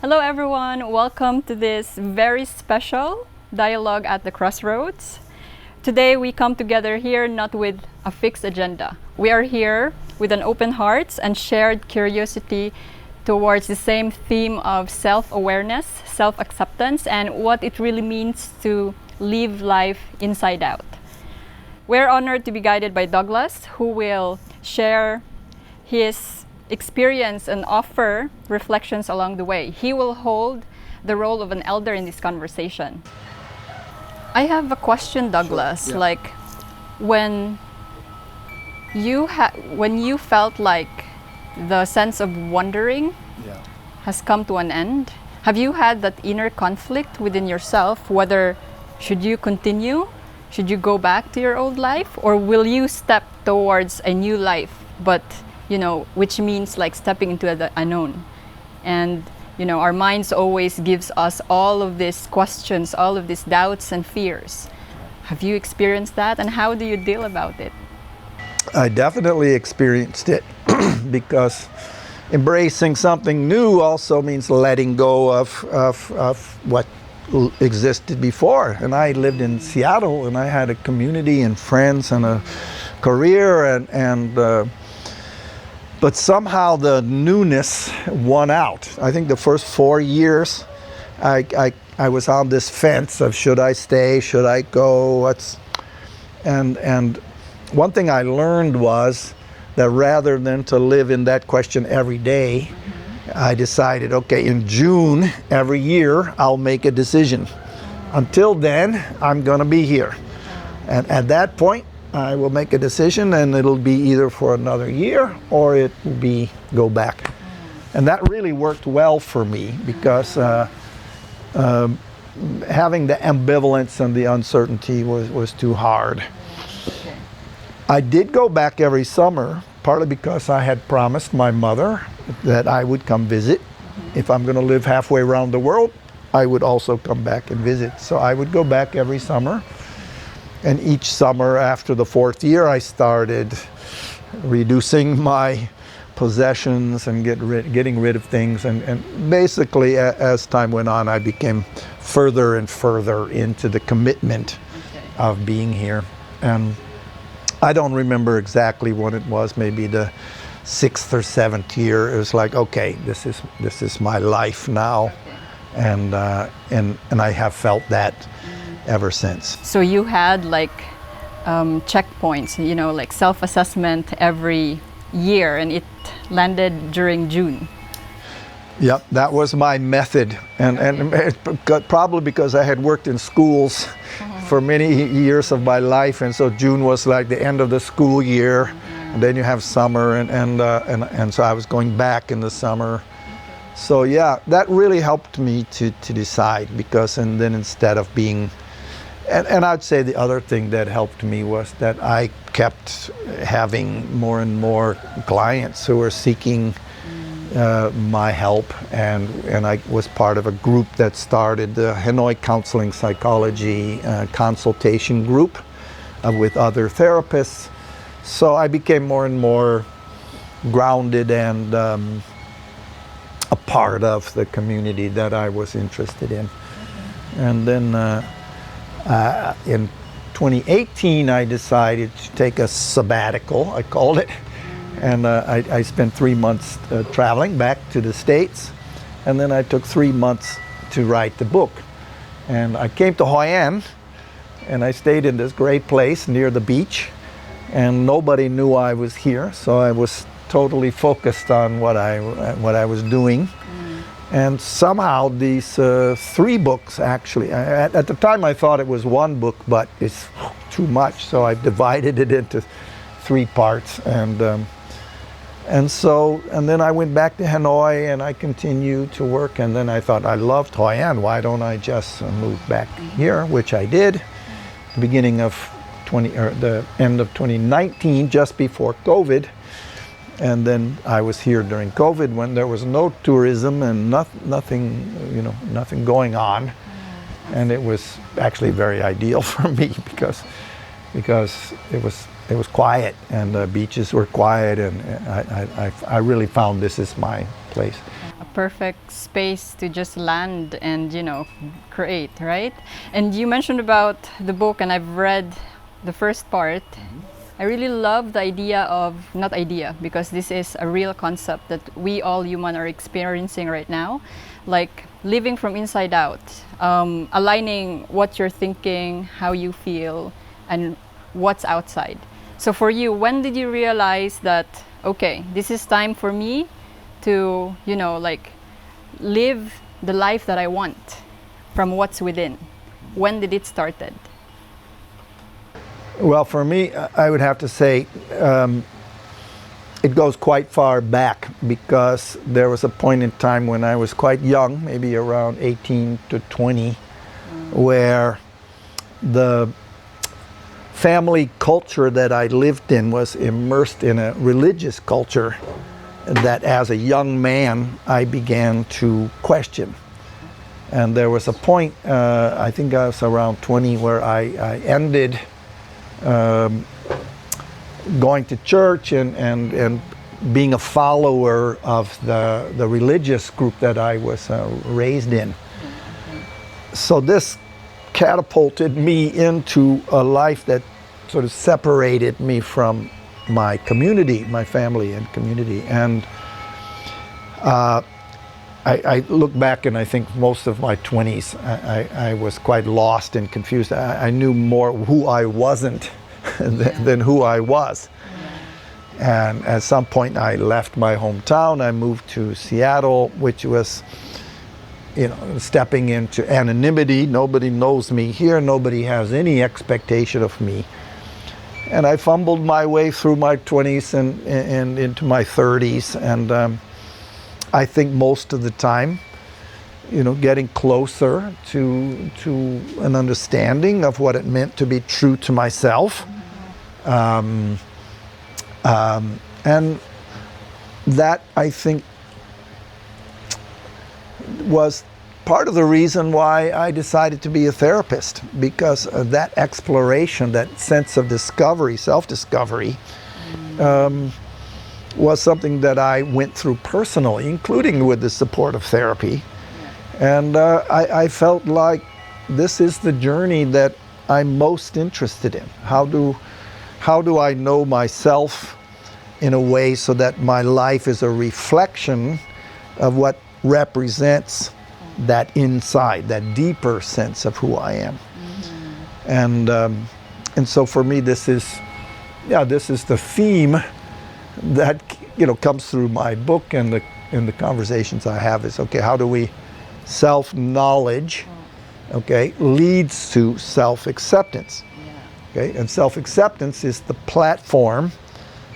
Hello, everyone. Welcome to this very special dialogue at the Crossroads. Today, we come together here not with a fixed agenda. We are here with an open hearts and shared curiosity towards the same theme of self-awareness, self-acceptance, and what it really means to live life inside out. We're honored to be guided by Douglas, who will share his experience and offer reflections along the way. He will hold the role of an elder in this conversation. I have a question, Douglas. Sure, yeah. Like when you felt like the sense of wondering Yeah. has come to an end, have you had that inner conflict within yourself whether should you continue, should you go back to your old life, or will you step towards a new life, but which means like stepping into the unknown? And our minds always gives us all of these questions, all of these doubts and fears. Have you experienced that, and how do you deal about it? I definitely experienced it because embracing something new also means letting go of what existed before. And I lived in Seattle, and I had a community and friends and a career, but somehow the newness won out. I think the first 4 years, I was on this fence of should I stay, should I go, and one thing I learned was that rather than to live in that question every day, I decided, okay, in June every year, I'll make a decision. Until then, I'm gonna be here. And at that point, I will make a decision, and it'll be either for another year or it will be go back. And that really worked well for me because having the ambivalence and the uncertainty was too hard. I did go back every summer, partly because I had promised my mother that I would come visit. If I'm going to live halfway around the world, I would also come back and visit. So I would go back every summer. And each summer after the 4th year, I started reducing my possessions and getting rid of things. And basically, as time went on, I became further and further into the commitment of being here. And I don't remember exactly what it was, maybe the 6th or 7th year. It was like, okay, this is my life now. And I have felt that ever since. So you had like checkpoints, like self-assessment every year, and it landed during June. Yep, that was my method, and probably because I had worked in schools for many years of my life, and so June was like the end of the school year, and then you have summer, and so I was going back in the summer. So yeah, that really helped me to decide, because and then instead of being, and I'd say the other thing that helped me was that I kept having more and more clients who were seeking my help, and I was part of a group that started the Hanoi Counseling Psychology consultation group with other therapists. So I became more and more grounded and a part of the community that I was interested in. And then in 2018, I decided to take a sabbatical, I called it. And I spent 3 months traveling back to the States. And then I took 3 months to write the book. And I came to Hoi An, and I stayed in this great place near the beach. And nobody knew I was here, so I was totally focused on what I was doing. And somehow these 3 books, actually, at the time I thought it was 1 book, but it's too much, so I divided it into 3 parts. And then I went back to Hanoi, and I continued to work, and then I thought, I loved Hoi An, why don't I just move back here, which I did, the end of 2019, just before COVID. And then I was here during COVID when there was no tourism and nothing going on. And it was actually very ideal for me because it was quiet, and the beaches were quiet, and I really found this is place. A perfect space to just land and, create, right? And you mentioned about the book, and I've read the first part. I really love the idea of, not idea, because this is a real concept that we all human are experiencing right now, like living from inside out, aligning what you're thinking, how you feel, and what's outside. So for you, when did you realize that, okay, this is time for me to, live the life that I want from what's within? When did it started? Well, for me, I would have to say it goes quite far back, because there was a point in time when I was quite young, maybe around 18 to 20, where the family culture that I lived in was immersed in a religious culture that as a young man I began to question. And there was a point, I think I was around 20, where I ended going to church and being a follower of the religious group that I was raised in. So this catapulted me into a life that sort of separated me from my community, my family and community. And I look back, and I think most of my 20s, I was quite lost and confused. I knew more who I wasn't than who I was. And at some point I left my hometown. I moved to Seattle, which was, stepping into anonymity. Nobody knows me here. Nobody has any expectation of me. And I fumbled my way through my 20s and into my 30s. And I think most of the time, getting closer to an understanding of what it meant to be true to myself. And that, I think, was part of the reason why I decided to be a therapist, because of that exploration, that sense of discovery, self-discovery, was something that I went through personally, including with the support of therapy. And I felt like this is the journey that I'm most interested in. How do I know myself in a way so that my life is a reflection of what represents that inside, that deeper sense of who I am. And so for me, this is the theme that comes through my book and the conversations I have. Is, okay, how do we self-knowledge, okay, leads to self-acceptance. Okay, and self-acceptance is the platform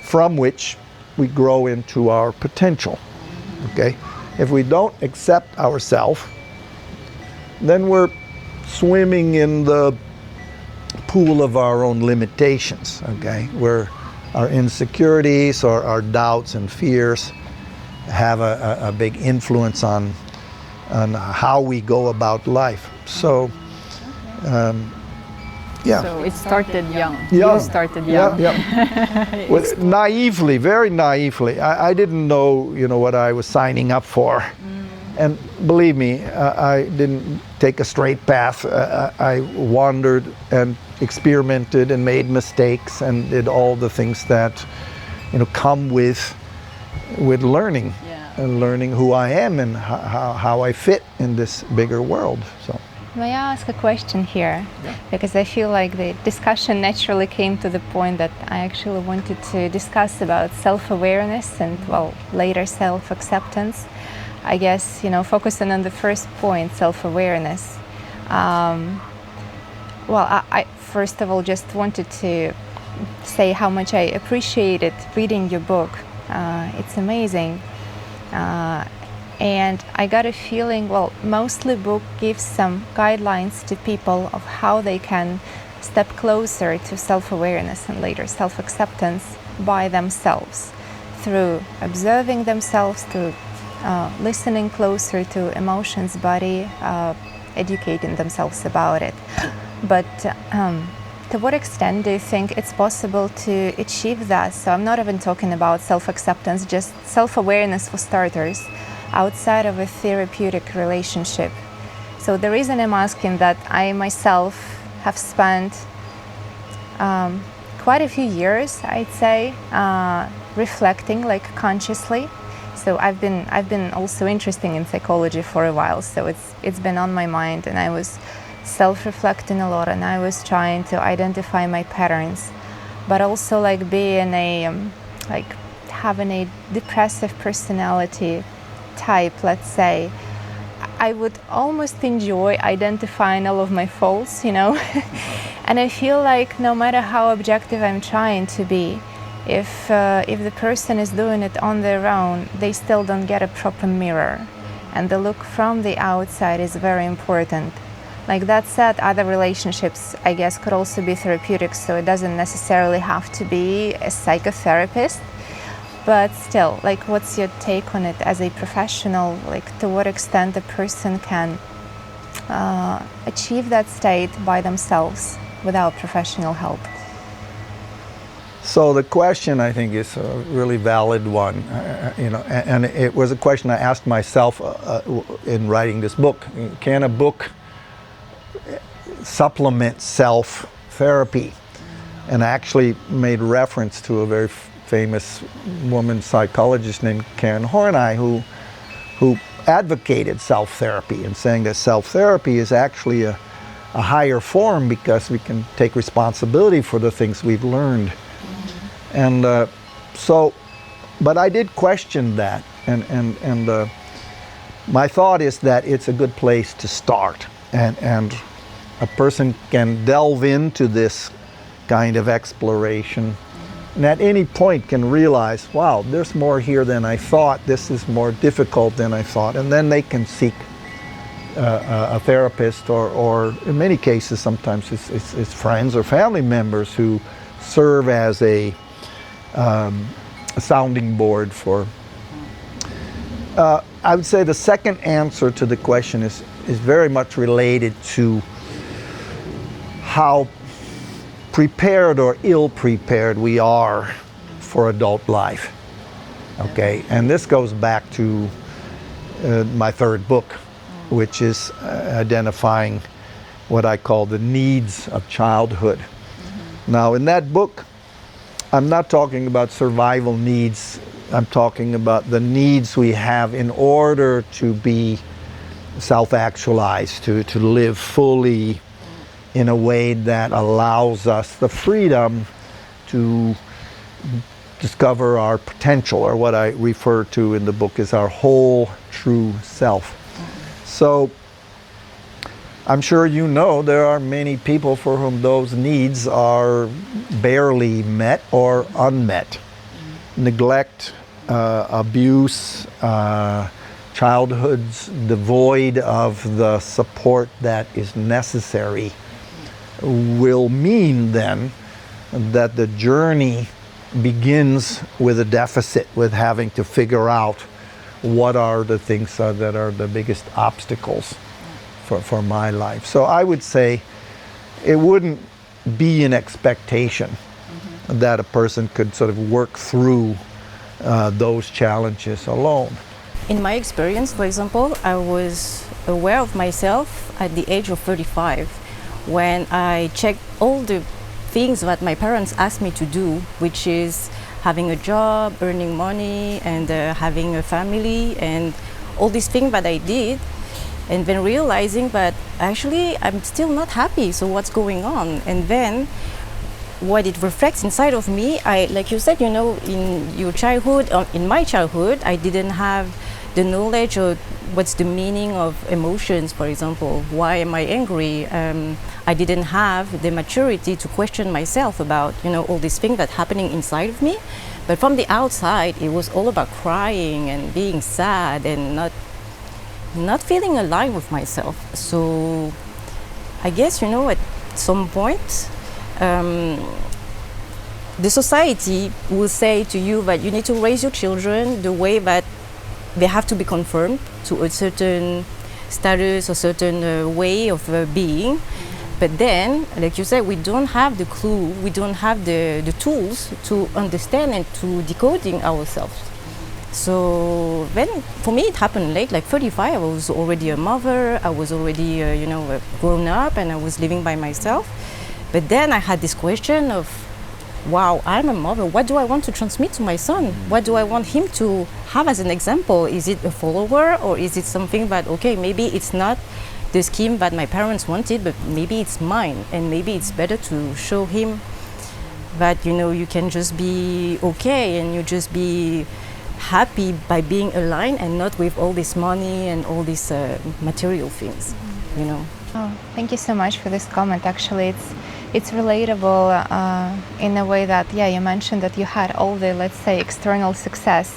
from which we grow into our potential. Okay, if we don't accept ourselves, then we're swimming in the pool of our own limitations. Okay, where our insecurities or our doubts and fears have a big influence on how we go about life. So. Yeah. So it started young. Yeah. You started young. Yeah. Well, naively, very naively. I didn't know, what I was signing up for. And believe me, I didn't take a straight path. I wandered and experimented and made mistakes and did all the things that, come with learning. And learning who I am and how I fit in this bigger world. So. May I ask a question here? Yeah. Because I feel like the discussion naturally came to the point that I actually wanted to discuss about self-awareness and, later self-acceptance. I guess, focusing on the first point, self-awareness. I first of all just wanted to say how much I appreciated reading your book. It's amazing. And I got a feeling, mostly book gives some guidelines to people of how they can step closer to self-awareness and later self-acceptance by themselves, through observing themselves, through listening closer to emotions, body, educating themselves about it. But to what extent do you think it's possible to achieve that? So I'm not even talking about self-acceptance, just self-awareness for starters, outside of a therapeutic relationship. So the reason I'm asking that, I myself have spent quite a few years, I'd say, reflecting like consciously. So I've been also interested in psychology for a while, so it's been on my mind, and I was self-reflecting a lot, and I was trying to identify my patterns, but also like being like having a depressive personality type, let's say, I would almost enjoy identifying all of my faults, you know. And I feel like no matter how objective I'm trying to be, if the person is doing it on their own, they still don't get a proper mirror, and the look from the outside is very important. Like that said, other relationships, I guess, could also be therapeutic, so it doesn't necessarily have to be a psychotherapist. But still, like, what's your take on it as a professional? Like, to what extent a person can achieve that state by themselves without professional help? So the question, I think, is a really valid one, you know, and it was a question I asked myself in writing this book. Can a book supplement self-therapy? And I actually made reference to a very famous woman psychologist named Karen Horney, who advocated self-therapy and saying that self-therapy is actually a higher form because we can take responsibility for the things we've learned. And but I did question that, and my thought is that it's a good place to start, and a person can delve into this kind of exploration, and at any point can realize, wow, there's more here than I thought, this is more difficult than I thought, and then they can seek a therapist, or in many cases sometimes it's friends or family members who serve as a sounding board for. I would say the second answer to the question is very much related to how prepared or ill-prepared we are for adult life. Okay, and this goes back to my third book, which is identifying what I call the needs of childhood. Now, in that book, I'm not talking about survival needs. I'm talking about the needs we have in order to be self-actualized, to live fully in a way that allows us the freedom to discover our potential, or what I refer to in the book as our whole true self. So I'm sure you know there are many people for whom those needs are barely met or unmet. Neglect, abuse, childhoods devoid of the support that is necessary will mean then that the journey begins with a deficit, with having to figure out what are the things that are the biggest obstacles for my life. So I would say it wouldn't be an expectation that a person could sort of work through those challenges alone. In my experience, for example, I was aware of myself at the age of 35 when I checked all the things that my parents asked me to do, which is having a job, earning money, and having a family, and all these things that I did, and then realizing that actually I'm still not happy, so what's going on? And then what it reflects inside of me, like you said, you know, in your childhood, in my childhood, I didn't have the knowledge of what's the meaning of emotions, for example. Why am I angry? I didn't have the maturity to question myself about, you know, all these things that happening inside of me. But from the outside, it was all about crying and being sad and not feeling alive with myself. So I guess, you know, at some point, the society will say to you that you need to raise your children the way that they have to be conformed to a certain status or certain way of being. But then, like you said, we don't have the clue, we don't have the tools to understand and to decoding ourselves. So then, for me, it happened late, like 35. I was already a mother, I was already, grown up, and I was living by myself. But then I had this question of, wow, I'm a mother. What do I want to transmit to my son? What do I want him to have as an example? Is it a follower, or is it something that, okay, maybe it's not the scheme that my parents wanted, but maybe it's mine, and maybe it's better to show him that, you can just be okay and you just be happy by being aligned and not with all this money and all these material things, Oh, thank you so much for this comment. Actually, it's relatable in a way that, you mentioned that you had all the, let's say, external success,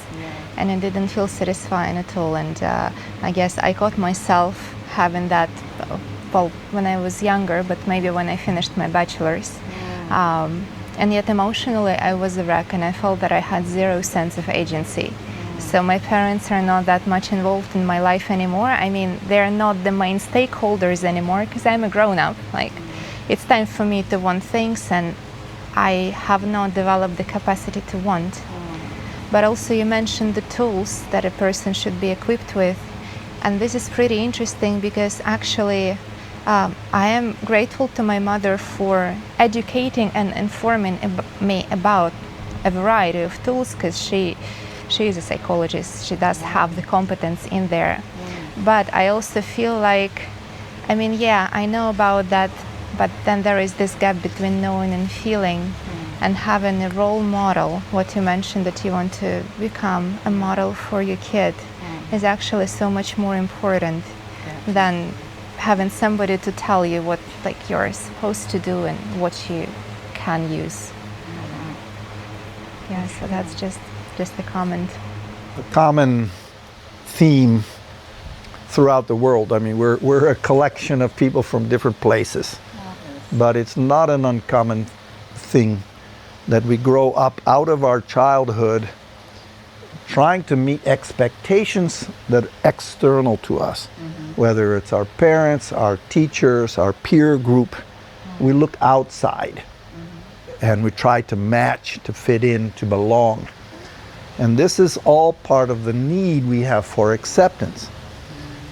and it didn't feel satisfying at all. And I guess I caught myself having that, well, when I was younger, but maybe when I finished my bachelor's. And yet emotionally I was a wreck, and I felt that I had zero sense of agency. So my parents are not that much involved in my life anymore. I mean, they're not the main stakeholders anymore, because I'm a grown-up. Like, it's time for me to want things, and I have not developed the capacity to want. But also you mentioned the tools that a person should be equipped with. And this is pretty interesting, because actually I am grateful to my mother for educating and informing me about a variety of tools, because she is a psychologist. She does have the competence in there. But I also feel like, I mean, I know about that, but then there is this gap between knowing and feeling. And having a role model, what you mentioned, that you want to become a model for your kid, is actually so much more important than having somebody to tell you what, like, you're supposed to do and what you can use. So that's just a comment. A common theme throughout the world. I mean, we're a collection of people from different places, but it's not an uncommon thing that we grow up out of our childhood trying to meet expectations that are external to us, whether it's our parents, our teachers, our peer group. We look outside and we try to match, to fit in, to belong. And this is all part of the need we have for acceptance.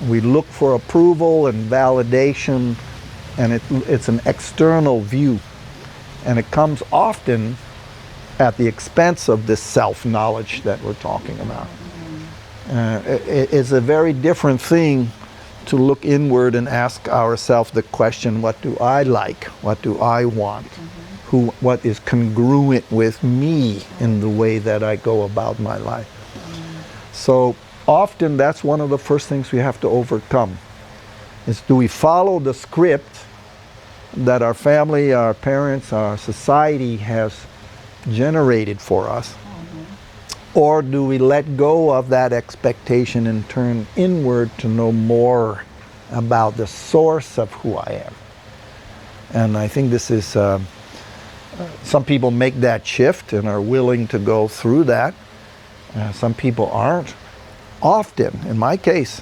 We look for approval and validation, and it's an external view. And it comes often at the expense of this self-knowledge that we're talking about. It's a very different thing to look inward and ask ourselves the question, what do I like? What do I want? What is congruent with me in the way that I go about my life? So often that's one of the first things we have to overcome, is, do we follow the script that our family, our parents, our society has generated for us, or do we let go of that expectation and turn inward to know more about the source of who I am? And I think this is, some people make that shift and are willing to go through that. Some people aren't. Often, in my case,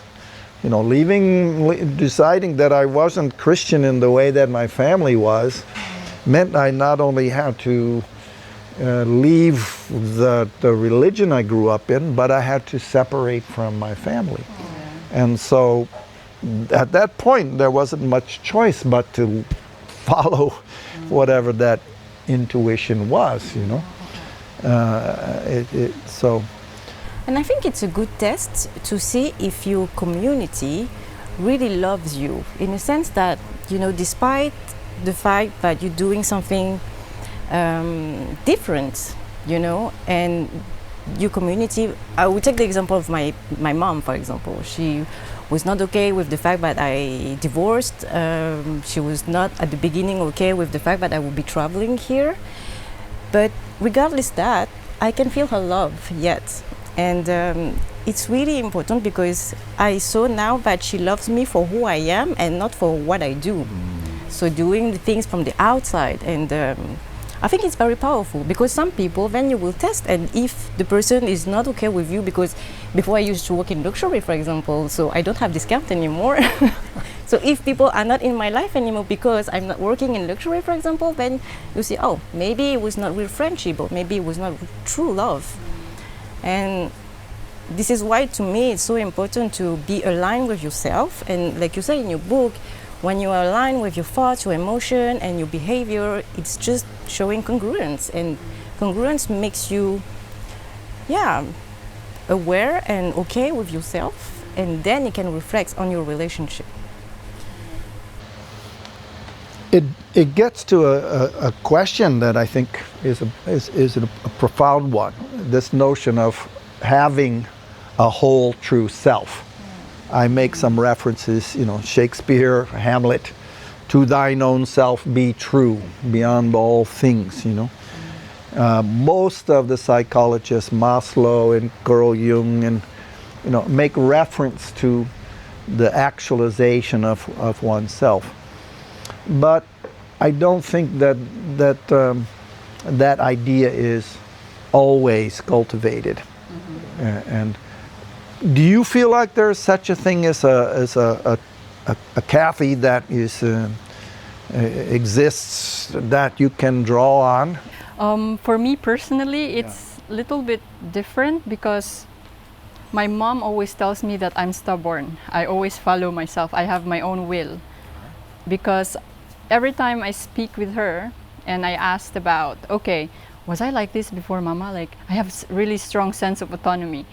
deciding that I wasn't Christian in the way that my family was, meant I not only had to leave the religion I grew up in, but I had to separate from my family. And so at that point there wasn't much choice but to follow whatever that intuition was, so. And I think it's a good test to see if your community really loves you, in a sense that, despite the fact that you're doing something different, and your community. I would take the example of my mom, for example. She was not okay with the fact that I divorced. She was not at the beginning okay with the fact that I would be traveling here. But regardless that, I can feel her love yet. And it's really important because I saw now that she loves me for who I am and not for what I do. So doing the things from the outside, and I think it's very powerful, because some people, then you will test, and if the person is not okay with you, because before I used to work in luxury, for example, so I don't have discount anymore. So if people are not in my life anymore because I'm not working in luxury, for example, then you see, oh, maybe it was not real friendship, or maybe it was not true love. And this is why, to me, it's so important to be aligned with yourself. And like you say in your book, when you are aligned with your thoughts, your emotion, and your behavior, it's just showing congruence. And congruence makes you, aware and okay with yourself, and then it can reflect on your relationship. It gets to a question that I think is a profound one. This notion of having a whole true self. I make some references, Shakespeare, Hamlet, to thine own self be true beyond all things, Most of the psychologists, Maslow and Carl Jung, and make reference to the actualization of oneself. But I don't think that idea is always cultivated. And do you feel like there's such a thing as a Kathy that exists that you can draw on? For me personally, it's a little bit different because my mom always tells me that I'm stubborn. I always follow myself. I have my own will. Because every time I speak with her and I asked about, okay, was I like this before, Mama? Like, I have really strong sense of autonomy.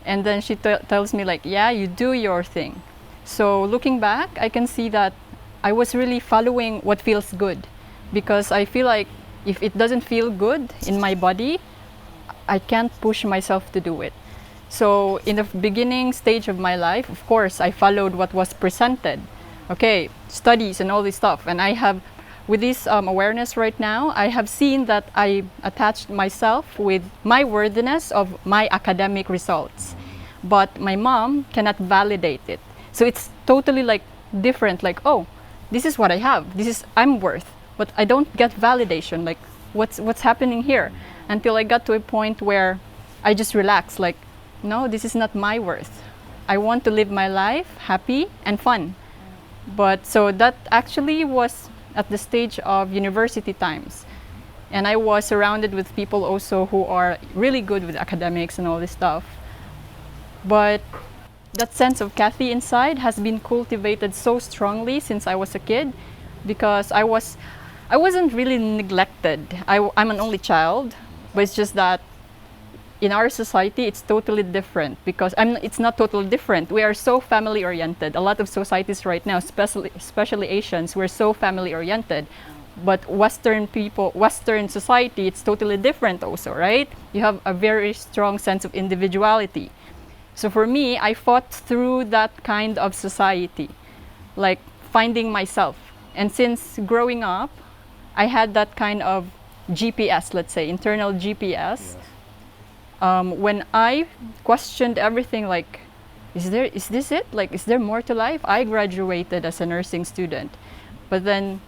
And then she tells me like, yeah, you do your thing. So looking back, I can see that I was really following what feels good, because I feel like if it doesn't feel good in my body, I can't push myself to do it. So in the beginning stage of my life, of course, I followed what was presented. Okay, studies and all this stuff. And I have, with this awareness right now, I have seen that I attached myself with my worthiness of my academic results. But my mom cannot validate it. So it's totally like different, like, oh, this is what I have. I'm worth. But I don't get validation, like what's happening here, until I got to a point where I just relaxed, like, no, this is not my worth. I want to live my life happy and fun. But so that actually was at the stage of university times. And I was surrounded with people also who are really good with academics and all this stuff. But that sense of Kathy inside has been cultivated so strongly since I was a kid, because I wasn't really neglected. I'm an only child, but it's just that in our society, it's totally different, because it's not totally different. We are so family oriented. A lot of societies right now, especially Asians, we're so family oriented. But Western society, it's totally different also, right? You have a very strong sense of individuality. So for me, I fought through that kind of society, like finding myself. And since growing up, I had that kind of GPS, let's say, internal GPS. When I questioned everything, like, is this it? Like, is there more to life? I graduated as a nursing student. But then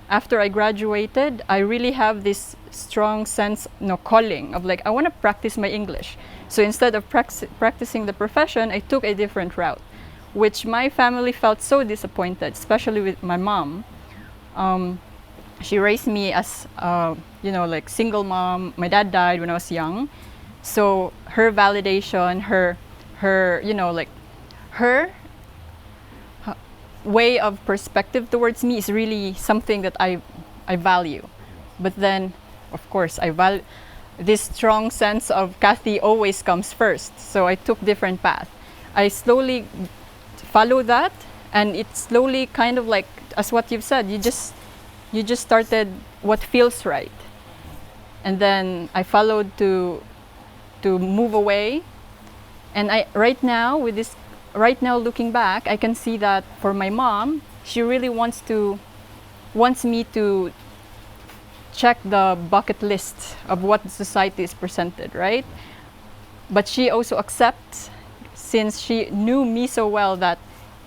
after I graduated, I really have this strong sense, calling of like, I want to practice my English. So instead of practicing the profession, I took a different route, which my family felt so disappointed, especially with my mom. She raised me as, like single mom. My dad died when I was young. So her validation, her way of perspective towards me is really something that I value. But then, of course, I value this strong sense of Kathy always comes first. So I took different path. I slowly follow that, and it slowly kind of like, as what you've said, you just started what feels right. And then I followed to move away. And right now looking back, I can see that for my mom, she really wants me to check the bucket list of what the society is presented, right? But she also accepts, since she knew me so well, that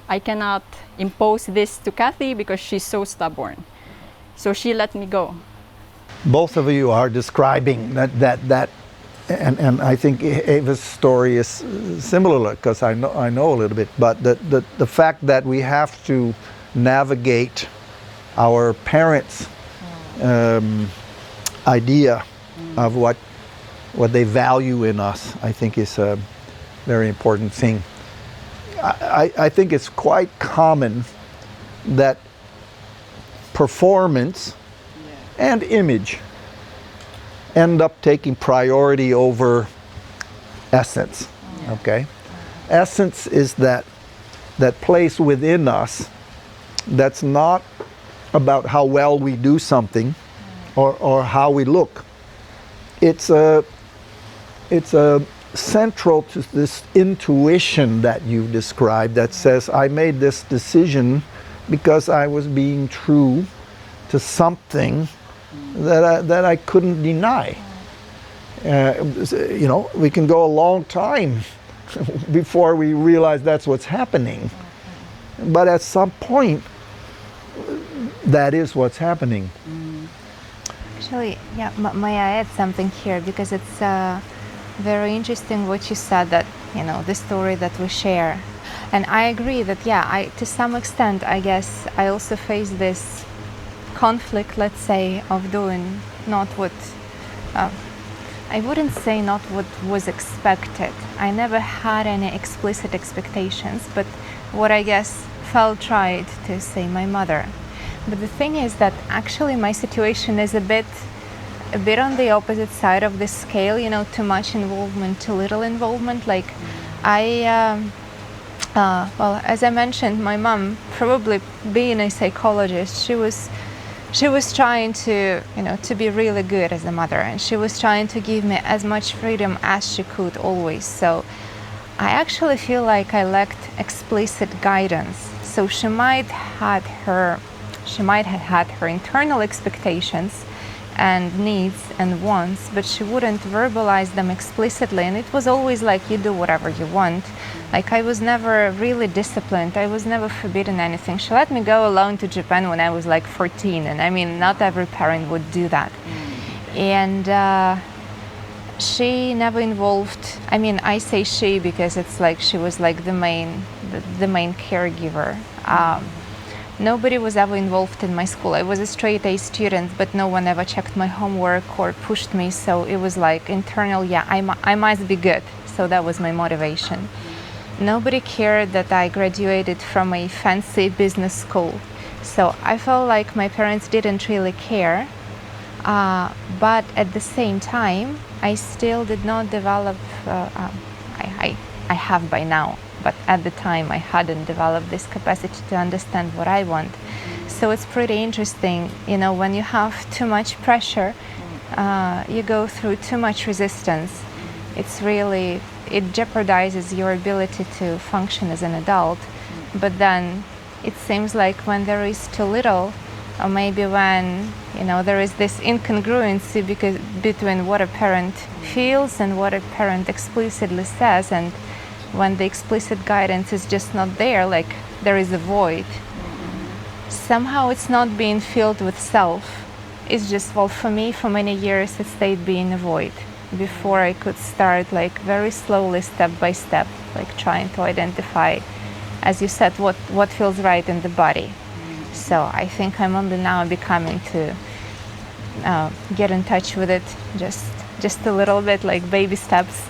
I cannot impose this to Kathy because she's so stubborn. So she let me go. Both of you are describing that. And I think Ava's story is similar, because I know a little bit. But the fact that we have to navigate our parents' idea of what they value in us, I think is a very important thing. I think it's quite common that performance and image end up taking priority over essence. Okay? Essence is that place within us that's not about how well we do something or how we look. It's a central to this intuition that you described that says, I made this decision because I was being true to something that I couldn't deny. You know, we can go a long time before we realize that's what's happening. But at some point, that is what's happening. Actually, yeah, may I add something here, because it's very interesting what you said, that, you know, the story that we share. And I agree that, yeah, to some extent, I guess I also face this conflict, let's say, of doing not what, I wouldn't say not what was expected. I never had any explicit expectations, but what I guess felt right to say my mother. But the thing is that actually my situation is a bit on the opposite side of the scale, you know, too much involvement, too little involvement. Like well, as I mentioned, my mom, probably being a psychologist, she was trying to, you know, to be really good as a mother, and she was trying to give me as much freedom as she could always. So I actually feel like I lacked explicit guidance. So she might have had her internal expectations and needs and wants, but she wouldn't verbalize them explicitly, and it was always like, you do whatever you want. Like, I was never really disciplined, I was never forbidden anything. She let me go alone to Japan when I was like 14, and I mean, not every parent would do that. And she never involved, I mean, I say she because it's like she was like the main caregiver. Nobody was ever involved in my school. I was a straight A student, but no one ever checked my homework or pushed me. So it was like internal, yeah, I must be good. So that was my motivation. Nobody cared that I graduated from a fancy business school. So I felt like my parents didn't really care. But at the same time, I still did not develop, I have by now, but at the time I hadn't developed this capacity to understand what I want. So it's pretty interesting, you know, when you have too much pressure, you go through too much resistance. It jeopardizes your ability to function as an adult. But then it seems like when there is too little, or maybe when, you know, there is this incongruency between what a parent feels and what a parent explicitly says, and when the explicit guidance is just not there, like there is a void. Somehow it's not being filled with self. It's just, well, for me, for many years, it stayed being a void before I could start, like, very slowly, step by step, like trying to identify, as you said, what feels right in the body. So I think I'm only now becoming to get in touch with it, just a little bit, like baby steps.